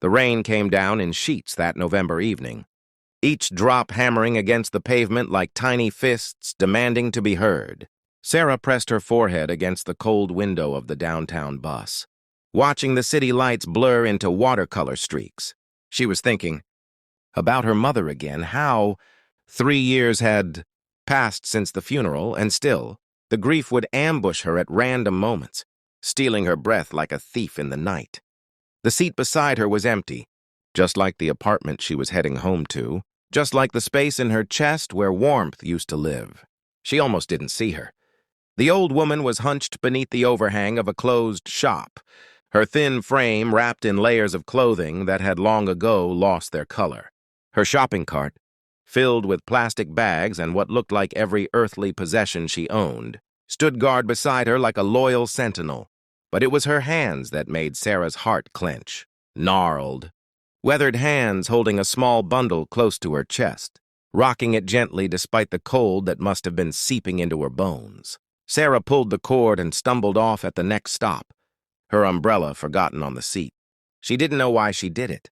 The rain came down in sheets that November evening, each drop hammering against the pavement like tiny fists demanding to be heard. Sarah pressed her forehead against the cold window of the downtown bus, watching the city lights blur into watercolor streaks. She was thinking about her mother again, how 3 years had passed since the funeral, and still, the grief would ambush her at random moments, stealing her breath like a thief in the night. The seat beside her was empty, just like the apartment she was heading home to, just like the space in her chest where warmth used to live. She almost didn't see her. The old woman was hunched beneath the overhang of a closed shop, her thin frame wrapped in layers of clothing that had long ago lost their color. Her shopping cart, filled with plastic bags and what looked like every earthly possession she owned, stood guard beside her like a loyal sentinel. But it was her hands that made Sarah's heart clench. Gnarled, weathered hands holding a small bundle close to her chest, rocking it gently despite the cold that must have been seeping into her bones. Sarah pulled the cord and stumbled off at the next stop, her umbrella forgotten on the seat. She didn't know why she did it.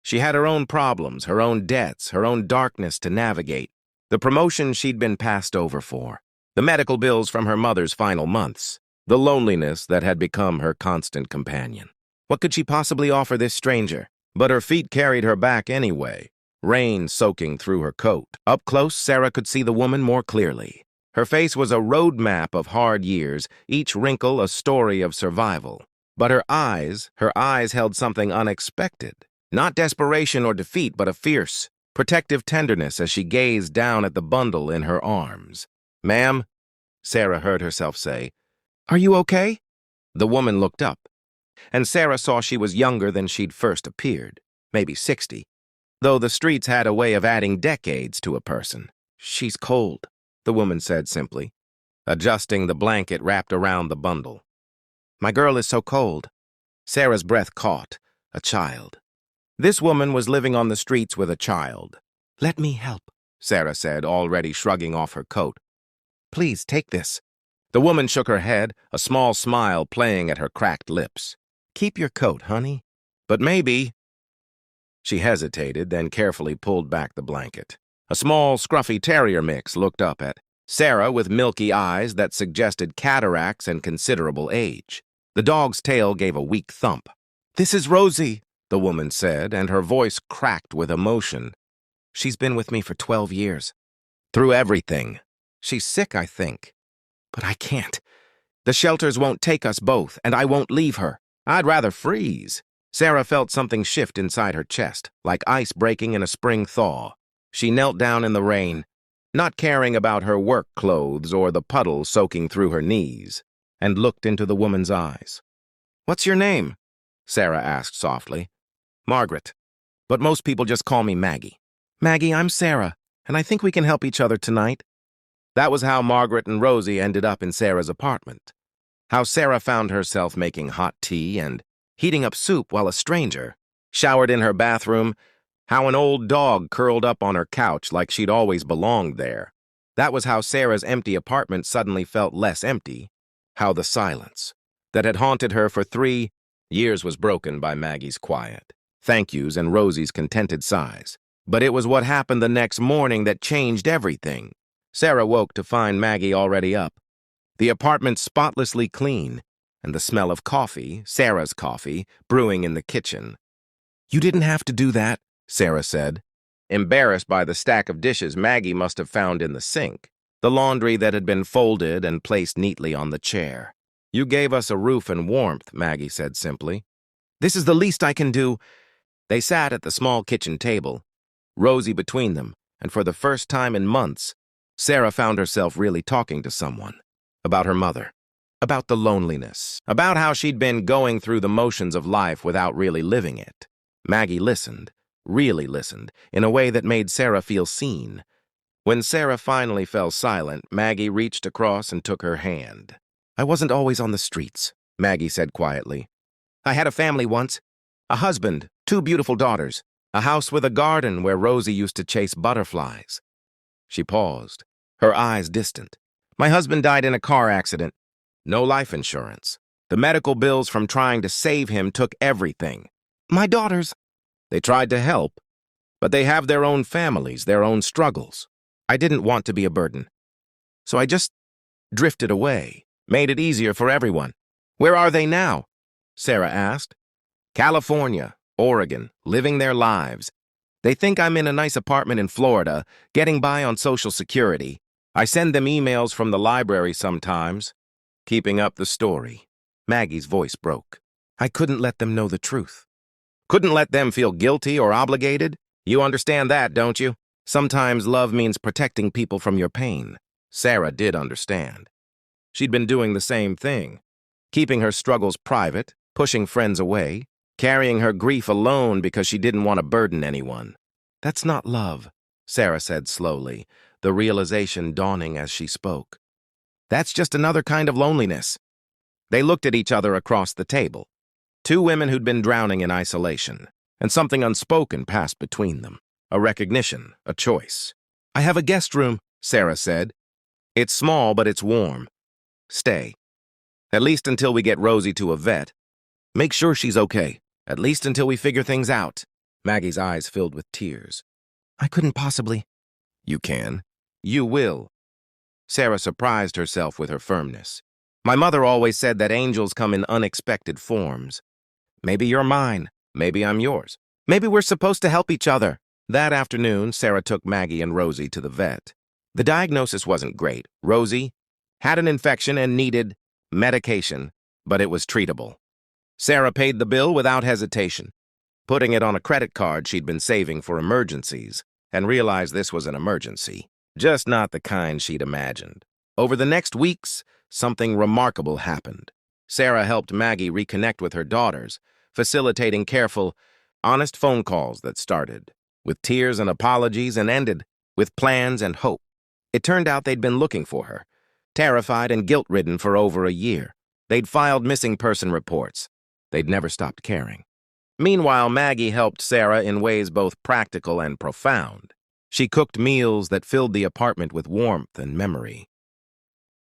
She had her own problems, her own debts, her own darkness to navigate, the promotion she'd been passed over for, the medical bills from her mother's final months, the loneliness that had become her constant companion. What could she possibly offer this stranger? But her feet carried her back anyway, rain soaking through her coat. Up close, Sarah could see the woman more clearly. Her face was a road map of hard years, each wrinkle a story of survival. But her eyes held something unexpected. Not desperation or defeat, but a fierce, protective tenderness as she gazed down at the bundle in her arms. "Ma'am," Sarah heard herself say, "are you okay?" The woman looked up, and Sarah saw she was younger than she'd first appeared, maybe 60, though the streets had a way of adding decades to a person. "She's cold," the woman said simply, adjusting the blanket wrapped around the bundle. "My girl is so cold." Sarah's breath caught. A child. This woman was living on the streets with a child. "Let me help," Sarah said, already shrugging off her coat. "Please, take this." The woman shook her head, a small smile playing at her cracked lips. "Keep your coat, honey." "But maybe—" She hesitated, then carefully pulled back the blanket. A small, scruffy terrier mix looked up at Sarah with milky eyes that suggested cataracts and considerable age. The dog's tail gave a weak thump. "This is Rosie," the woman said, and her voice cracked with emotion. "She's been with me for 12 years. Through everything. She's sick, I think. But I can't. The shelters won't take us both, and I won't leave her. I'd rather freeze." Sarah felt something shift inside her chest, like ice breaking in a spring thaw. She knelt down in the rain, not caring about her work clothes or the puddle soaking through her knees, and looked into the woman's eyes. "What's your name?" Sarah asked softly. "Margaret. But most people just call me Maggie." "Maggie, I'm Sarah, and I think we can help each other tonight." That was how Margaret and Rosie ended up in Sarah's apartment. How Sarah found herself making hot tea and heating up soup while a stranger showered in her bathroom. How an old dog curled up on her couch like she'd always belonged there. That was how Sarah's empty apartment suddenly felt less empty. How the silence that had haunted her for 3 years was broken by Maggie's quiet thank yous and Rosie's contented sighs. But it was what happened the next morning that changed everything. Sarah woke to find Maggie already up, the apartment spotlessly clean, and the smell of coffee, Sarah's coffee, brewing in the kitchen. "You didn't have to do that," Sarah said, embarrassed by the stack of dishes Maggie must have found in the sink, the laundry that had been folded and placed neatly on the chair. "You gave us a roof and warmth," Maggie said simply. "This is the least I can do." They sat at the small kitchen table, Rosie between them, and for the first time in months, Sarah found herself really talking to someone. About her mother. About the loneliness. About how she'd been going through the motions of life without really living it. Maggie listened, really listened, in a way that made Sarah feel seen. When Sarah finally fell silent, Maggie reached across and took her hand. "I wasn't always on the streets," Maggie said quietly. "I had a family once. A husband, 2 beautiful daughters, a house with a garden where Rosie used to chase butterflies." She paused, her eyes distant. "My husband died in a car accident. No life insurance. The medical bills from trying to save him took everything. My daughters," They tried to help, but they have their own families, their own struggles. I didn't want to be a burden, so I just drifted away, made it easier for everyone. Where are they now? Sarah asked. California, Oregon, living their lives. They think I'm in a nice apartment in Florida, getting by on Social Security. I send them emails from the library sometimes, keeping up the story. Maggie's voice broke. I couldn't let them know the truth. Couldn't let them feel guilty or obligated? You understand that, don't you? Sometimes love means protecting people from your pain. Sarah did understand. She'd been doing the same thing, keeping her struggles private, pushing friends away, carrying her grief alone because she didn't want to burden anyone. That's not love, Sarah said slowly, the realization dawning as she spoke. That's just another kind of loneliness. They looked at each other across the table. Two women who'd been drowning in isolation, and something unspoken passed between them. A recognition, a choice. I have a guest room, Sarah said. It's small, but it's warm. Stay. At least until we get Rosie to a vet. Make sure she's okay. At least until we figure things out. Maggie's eyes filled with tears. I couldn't possibly. You can. You will. Sarah surprised herself with her firmness. My mother always said that angels come in unexpected forms. Maybe you're mine. Maybe I'm yours. Maybe we're supposed to help each other. That afternoon, Sarah took Maggie and Rosie to the vet. The diagnosis wasn't great. Rosie had an infection and needed medication, but it was treatable. Sarah paid the bill without hesitation, putting it on a credit card she'd been saving for emergencies, and realized this was an emergency, just not the kind she'd imagined. Over the next weeks, something remarkable happened. Sarah helped Maggie reconnect with her daughters, facilitating careful, honest phone calls that started with tears and apologies and ended with plans and hope. It turned out they'd been looking for her, terrified and guilt-ridden for over a year. They'd filed missing person reports. They'd never stopped caring. Meanwhile, Maggie helped Sarah in ways both practical and profound. She cooked meals that filled the apartment with warmth and memory.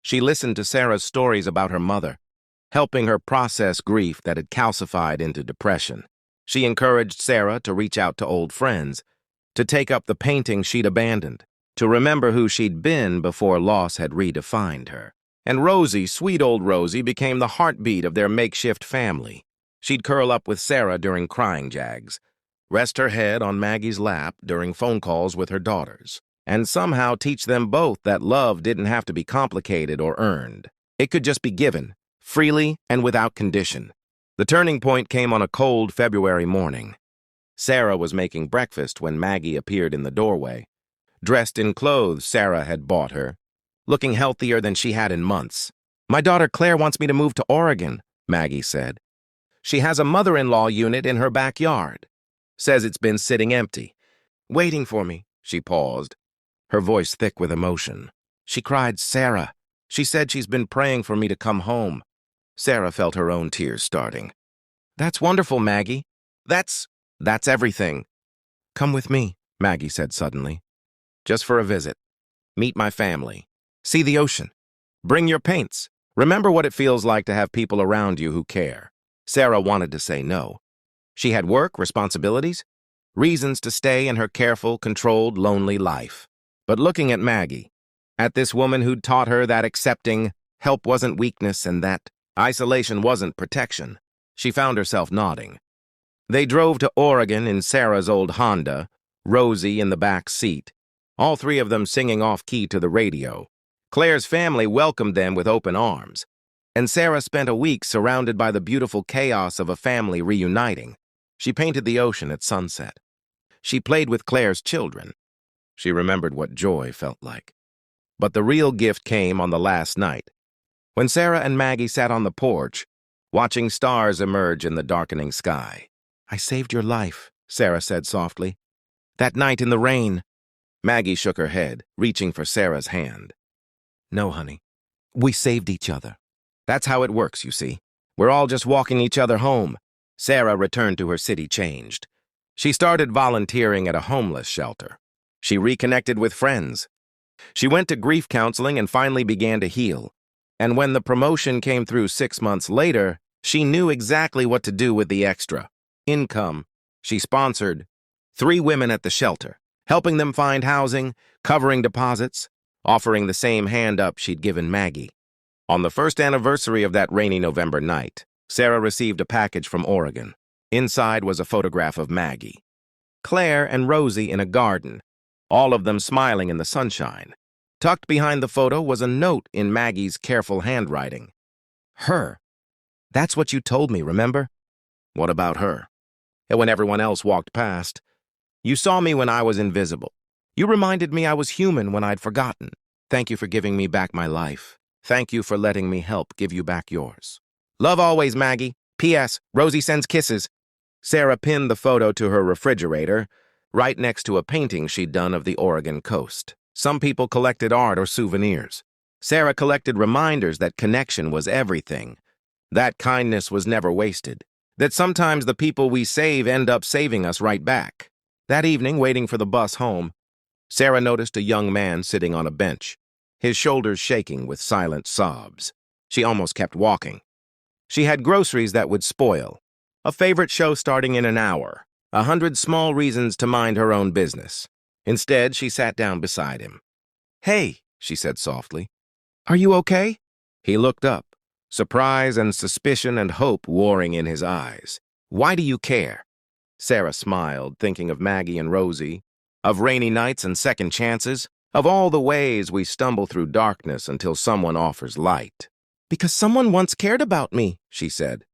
She listened to Sarah's stories about her mother, helping her process grief that had calcified into depression. She encouraged Sarah to reach out to old friends, to take up the painting she'd abandoned, to remember who she'd been before loss had redefined her. And Rosie, sweet old Rosie, became the heartbeat of their makeshift family. She'd curl up with Sarah during crying jags, rest her head on Maggie's lap during phone calls with her daughters, and somehow teach them both that love didn't have to be complicated or earned. It could just be given, freely and without condition. The turning point came on a cold February morning. Sarah was making breakfast when Maggie appeared in the doorway, dressed in clothes Sarah had bought her, looking healthier than she had in months. My daughter Claire wants me to move to Oregon, Maggie said. She has a mother-in-law unit in her backyard. Says it's been sitting empty. Waiting for me, she paused, her voice thick with emotion. She cried, Sarah. She said she's been praying for me to come home. Sarah felt her own tears starting. That's wonderful, Maggie. That's everything. Come with me, Maggie said suddenly. Just for a visit. Meet my family. See the ocean. Bring your paints. Remember what it feels like to have people around you who care. Sarah wanted to say no. She had work, responsibilities, reasons to stay in her careful, controlled, lonely life. But looking at Maggie, at this woman who'd taught her that accepting help wasn't weakness and that isolation wasn't protection, she found herself nodding. They drove to Oregon in Sarah's old Honda, Rosie in the back seat, all three of them singing off-key to the radio. Claire's family welcomed them with open arms, and Sarah spent a week surrounded by the beautiful chaos of a family reuniting. She painted the ocean at sunset. She played with Claire's children. She remembered what joy felt like. But the real gift came on the last night, when Sarah and Maggie sat on the porch, watching stars emerge in the darkening sky. I saved your life, Sarah said softly. That night in the rain. Maggie shook her head, reaching for Sarah's hand. No, honey. We saved each other. That's how it works, you see. We're all just walking each other home. Sarah returned to her city changed. She started volunteering at a homeless shelter. She reconnected with friends. She went to grief counseling and finally began to heal. And when the promotion came through 6 months later, she knew exactly what to do with the extra income She sponsored 3 women at the shelter, helping them find housing, covering deposits, offering the same hand up she'd given Maggie. On the first anniversary of that rainy November night, Sarah received a package from Oregon. Inside was a photograph of Maggie, Claire, and Rosie in a garden, all of them smiling in the sunshine. Tucked behind the photo was a note in Maggie's careful handwriting. Her. That's what you told me, remember? What about her? And when everyone else walked past, you saw me when I was invisible. You reminded me I was human when I'd forgotten. Thank you for giving me back my life. Thank you for letting me help give you back yours. Love always, Maggie. P.S. Rosie sends kisses. Sarah pinned the photo to her refrigerator, right next to a painting she'd done of the Oregon coast. Some people collected art or souvenirs. Sarah collected reminders that connection was everything, that kindness was never wasted, that sometimes the people we save end up saving us right back. That evening, waiting for the bus home, Sarah noticed a young man sitting on a bench, his shoulders shaking with silent sobs. She almost kept walking. She had groceries that would spoil, a favorite show starting in an hour, 100 small reasons to mind her own business. Instead, she sat down beside him. "Hey," she said softly, "are you okay?" He looked up, surprise and suspicion and hope warring in his eyes. "Why do you care?" Sarah smiled, thinking of Maggie and Rosie, of rainy nights and second chances, of all the ways we stumble through darkness until someone offers light. "Because someone once cared about me," she said,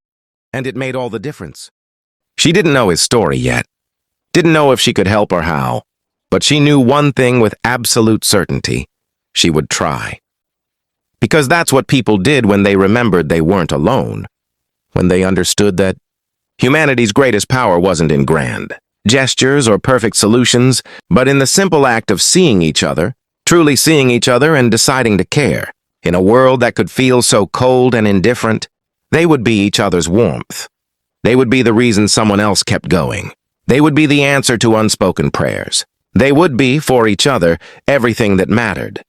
"and it made all the difference." She didn't know his story yet, didn't know if she could help or how, but she knew one thing with absolute certainty: she would try. Because that's what people did when they remembered they weren't alone, when they understood that humanity's greatest power wasn't in grand gestures or perfect solutions, but in the simple act of seeing each other, truly seeing each other and deciding to care. In a world that could feel so cold and indifferent, they would be each other's warmth. They would be the reason someone else kept going. They would be the answer to unspoken prayers. They would be, for each other, everything that mattered.